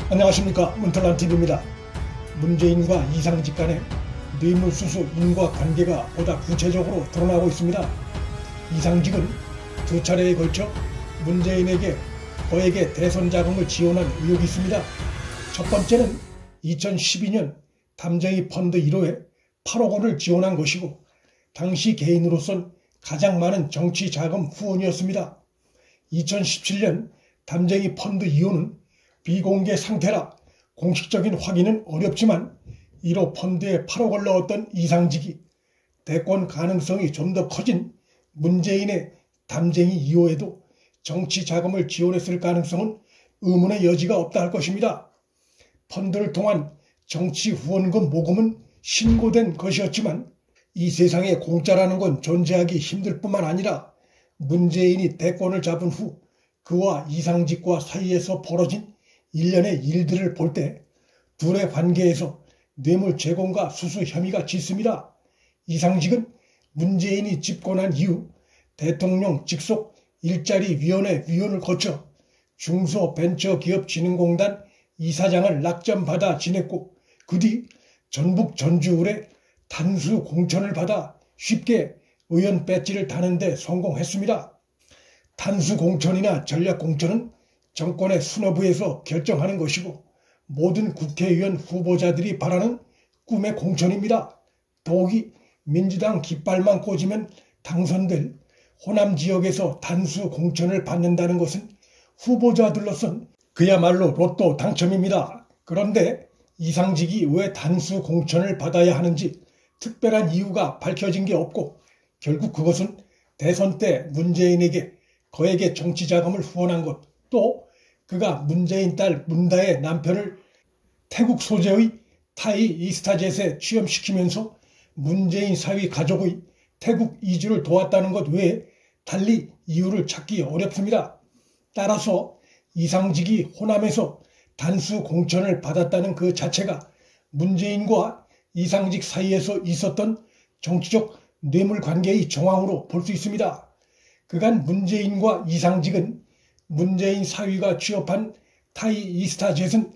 안녕하십니까, 문털란TV입니다. 문재인과 이상직 간의 뇌물수수 인과관계가 보다 구체적으로 드러나고 있습니다. 이상직은 두 차례에 걸쳐 문재인에게 거액의 대선 자금을 지원한 의혹이 있습니다. 첫 번째는 2012년 담쟁이 펀드 1호에 8억 원을 지원한 것이고, 당시 개인으로선 가장 많은 정치 자금 후원이었습니다. 2017년 담쟁이 펀드 2호는 비공개 상태라 공식적인 확인은 어렵지만 1호 펀드에 8억을 넣었던 이상직이 대권 가능성이 좀 더 커진 문재인의 담쟁이 2호에도 정치 자금을 지원했을 가능성은 의문의 여지가 없다 할 것입니다. 펀드를 통한 정치 후원금 모금은 신고된 것이었지만 이 세상에 공짜라는 건 존재하기 힘들 뿐만 아니라 문재인이 대권을 잡은 후 그와 이상직과 사이에서 벌어진 일련의 일들을 볼 때 둘의 관계에서 뇌물 제공과 수수 혐의가 짙습니다. 이상직은 문재인이 집권한 이후 대통령 직속 일자리위원회 위원을 거쳐 중소벤처기업진흥공단 이사장을 낙점받아 지냈고, 그 뒤 전북 전주을에 단수 공천을 받아 쉽게 의원 배지를 다는 데 성공했습니다. 단수 공천이나 전략 공천은 정권의 수뇌부에서 결정하는 것이고 모든 국회의원 후보자들이 바라는 꿈의 공천입니다. 더욱이 민주당 깃발만 꽂으면 당선될 호남 지역에서 단수 공천을 받는다는 것은 후보자들로선 그야말로 로또 당첨입니다. 그런데 이상직이 왜 단수 공천을 받아야 하는지 특별한 이유가 밝혀진 게 없고, 결국 그것은 대선 때 문재인에게 거액의 정치 자금을 후원한 것, 또 그가 문재인 딸 문다의 남편을 태국 소재의 타이 이스타젯에 취업시키면서 문재인 사위 가족의 태국 이주를 도왔다는 것 외에 달리 이유를 찾기 어렵습니다. 따라서 이상직이 호남에서 단수 공천을 받았다는 그 자체가 문재인과 이상직 사이에서 있었던 정치적 뇌물 관계의 정황으로 볼 수 있습니다. 그간 문재인과 이상직은 문재인 사위가 취업한 타이 이스타젯은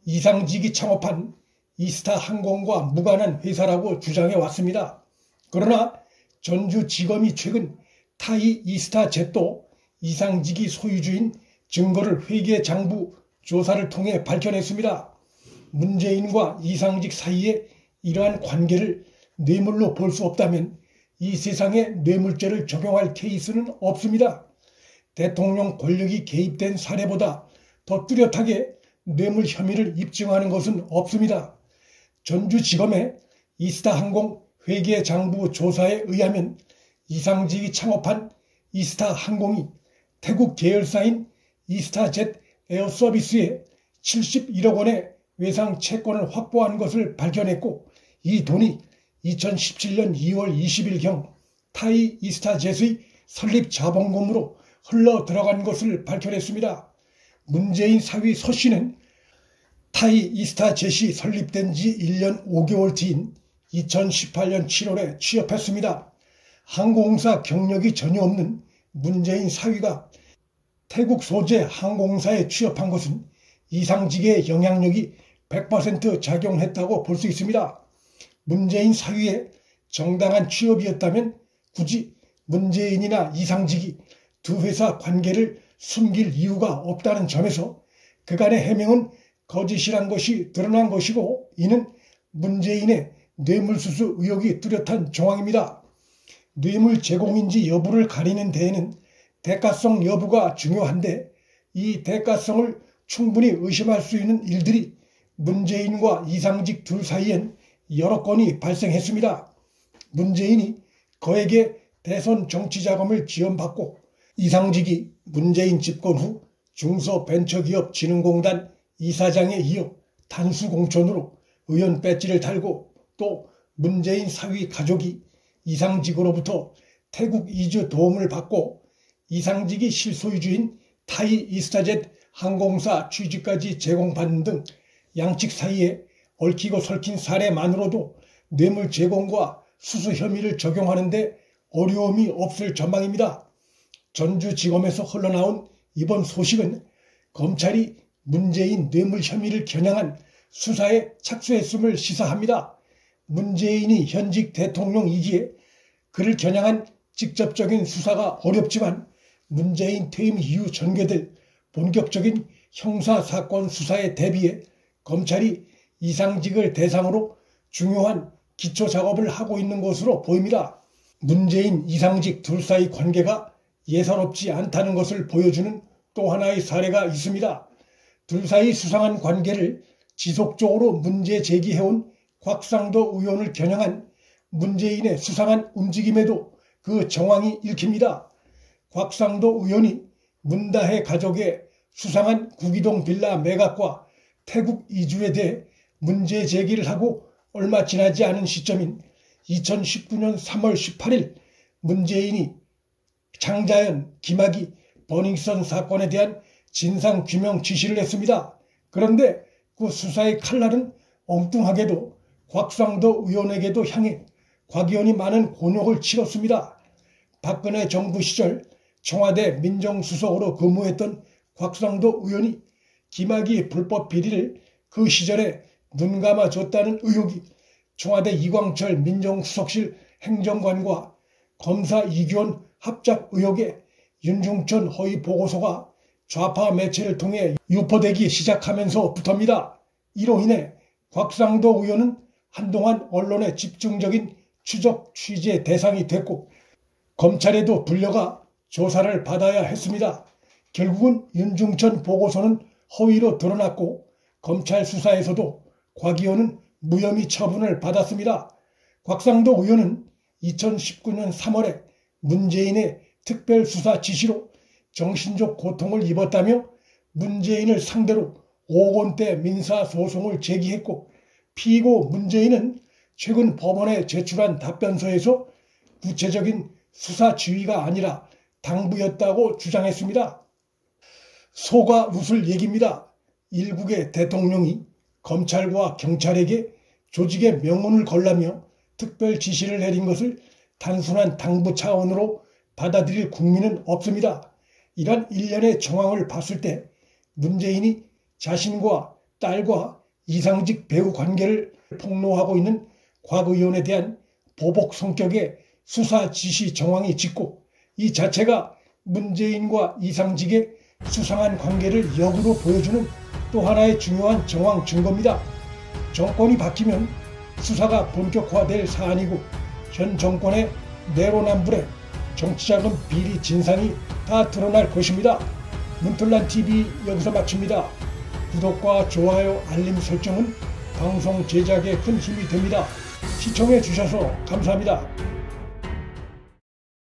이상직이 창업한 이스타항공과 무관한 회사라고 주장해 왔습니다. 그러나 전주지검이 최근 타이 이스타젯도 이상직이 소유주인 증거를 회계장부 조사를 통해 밝혀냈습니다. 문재인과 이상직 사이에 이러한 관계를 뇌물로 볼 수 없다면 이 세상에 뇌물죄를 적용할 케이스는 없습니다. 대통령 권력이 개입된 사례보다 더 뚜렷하게 뇌물 혐의를 입증하는 것은 없습니다. 전주지검의 이스타항공 회계장부 조사에 의하면 이상직이 창업한 이스타항공이 태국 계열사인 이스타젯 에어서비스에 71억 원의 외상 채권을 확보한 것을 밝혀냈고, 이 돈이 2017년 2월 20일경 타이 이스타젯의 설립 자본금으로 흘러 들어간 것을 밝혀냈습니다. 문재인 사위 서 씨는 타이 이스타젯이 설립된 지 1년 5개월 뒤인 2018년 7월에 취업했습니다. 항공사 경력이 전혀 없는 문재인 사위가 태국 소재 항공사에 취업한 것은 이상직의 영향력이 100% 작용했다고 볼 수 있습니다. 문재인 사위의 정당한 취업이었다면 굳이 문재인이나 이상직이 두 회사 관계를 숨길 이유가 없다는 점에서 그간의 해명은 거짓이란 것이 드러난 것이고, 이는 문재인의 뇌물수수 의혹이 뚜렷한 정황입니다. 뇌물 제공인지 여부를 가리는 데에는 대가성 여부가 중요한데, 이 대가성을 충분히 의심할 수 있는 일들이 문재인과 이상직 둘 사이엔 여러 건이 발생했습니다. 문재인이 거액의 대선 정치자금을 지원받고, 이상직이 문재인 집권 후 중소벤처기업진흥공단 이사장에 이어 단수 공천으로 의원 배지를 달고, 또 문재인 사위 가족이 이상직으로부터 태국 이주 도움을 받고 이상직이 실소유주인 타이 이스타젯 항공사 취직까지 제공받는 등 양측 사이에 얽히고 설킨 사례만으로도 뇌물 제공과 수수 혐의를 적용하는 데 어려움이 없을 전망입니다. 전주지검에서 흘러나온 이번 소식은 검찰이 문재인 뇌물 혐의를 겨냥한 수사에 착수했음을 시사합니다. 문재인이 현직 대통령이기에 그를 겨냥한 직접적인 수사가 어렵지만 문재인 퇴임 이후 전개될 본격적인 형사사건 수사에 대비해 검찰이 이상직을 대상으로 중요한 기초작업을 하고 있는 것으로 보입니다. 문재인, 이상직 둘 사이 관계가 예사롭지 않다는 것을 보여주는 또 하나의 사례가 있습니다. 둘 사이 수상한 관계를 지속적으로 문제 제기해온 곽상도 의원을 겨냥한 문재인의 수상한 움직임에도 그 정황이 읽힙니다. 곽상도 의원이 문다혜 가족의 수상한 구기동 빌라 매각과 태국 이주에 대해 문제 제기를 하고 얼마 지나지 않은 시점인 2019년 3월 18일 문재인이 장자연, 김학의, 버닝썬 사건에 대한 진상규명 지시를 했습니다. 그런데 그 수사의 칼날은 엉뚱하게도 곽상도 의원에게도 향해 곽 의원이 많은 곤욕을 치렀습니다. 박근혜 정부 시절 청와대 민정수석으로 근무했던 곽상도 의원이 김학의 불법 비리를 그 시절에 눈감아줬다는 의혹이 청와대 이광철 민정수석실 행정관과 검사 이규원 합작 의혹에 윤중천 허위 보고서가 좌파 매체를 통해 유포되기 시작하면서부터입니다. 이로 인해 곽상도 의원은 한동안 언론의 집중적인 추적 취재 대상이 됐고 검찰에도 불려가 조사를 받아야 했습니다. 결국은 윤중천 보고서는 허위로 드러났고 검찰 수사에서도 곽 의원은 무혐의 처분을 받았습니다. 곽상도 의원은 2019년 3월에 문재인의 특별수사 지시로 정신적 고통을 입었다며 문재인을 상대로 5억 원대 민사소송을 제기했고 피고 문재인은 최근 법원에 제출한 답변서에서 구체적인 수사 지휘가 아니라 당부였다고 주장했습니다. 소가 웃을 얘기입니다. 일국의 대통령이 검찰과 경찰에게 조직의 명운을 걸라며 특별 지시를 내린 것을 단순한 당부 차원으로 받아들일 국민은 없습니다. 이런 일련의 정황을 봤을 때 문재인이 자신과 딸과 이상직 배우 관계를 폭로하고 있는 곽 의원에 대한 보복 성격의 수사 지시 정황이 짙고 이 자체가 문재인과 이상직의 수상한 관계를 역으로 보여주는 또 하나의 중요한 정황 증거입니다. 정권이 바뀌면 수사가 본격화될 사안이고 현 정권의 내로남불에 정치자금 비리 진상이 다 드러날 것입니다. 문틀란TV 여기서 마칩니다. 구독과 좋아요, 알림 설정은 방송 제작에 큰 힘이 됩니다. 시청해 주셔서 감사합니다.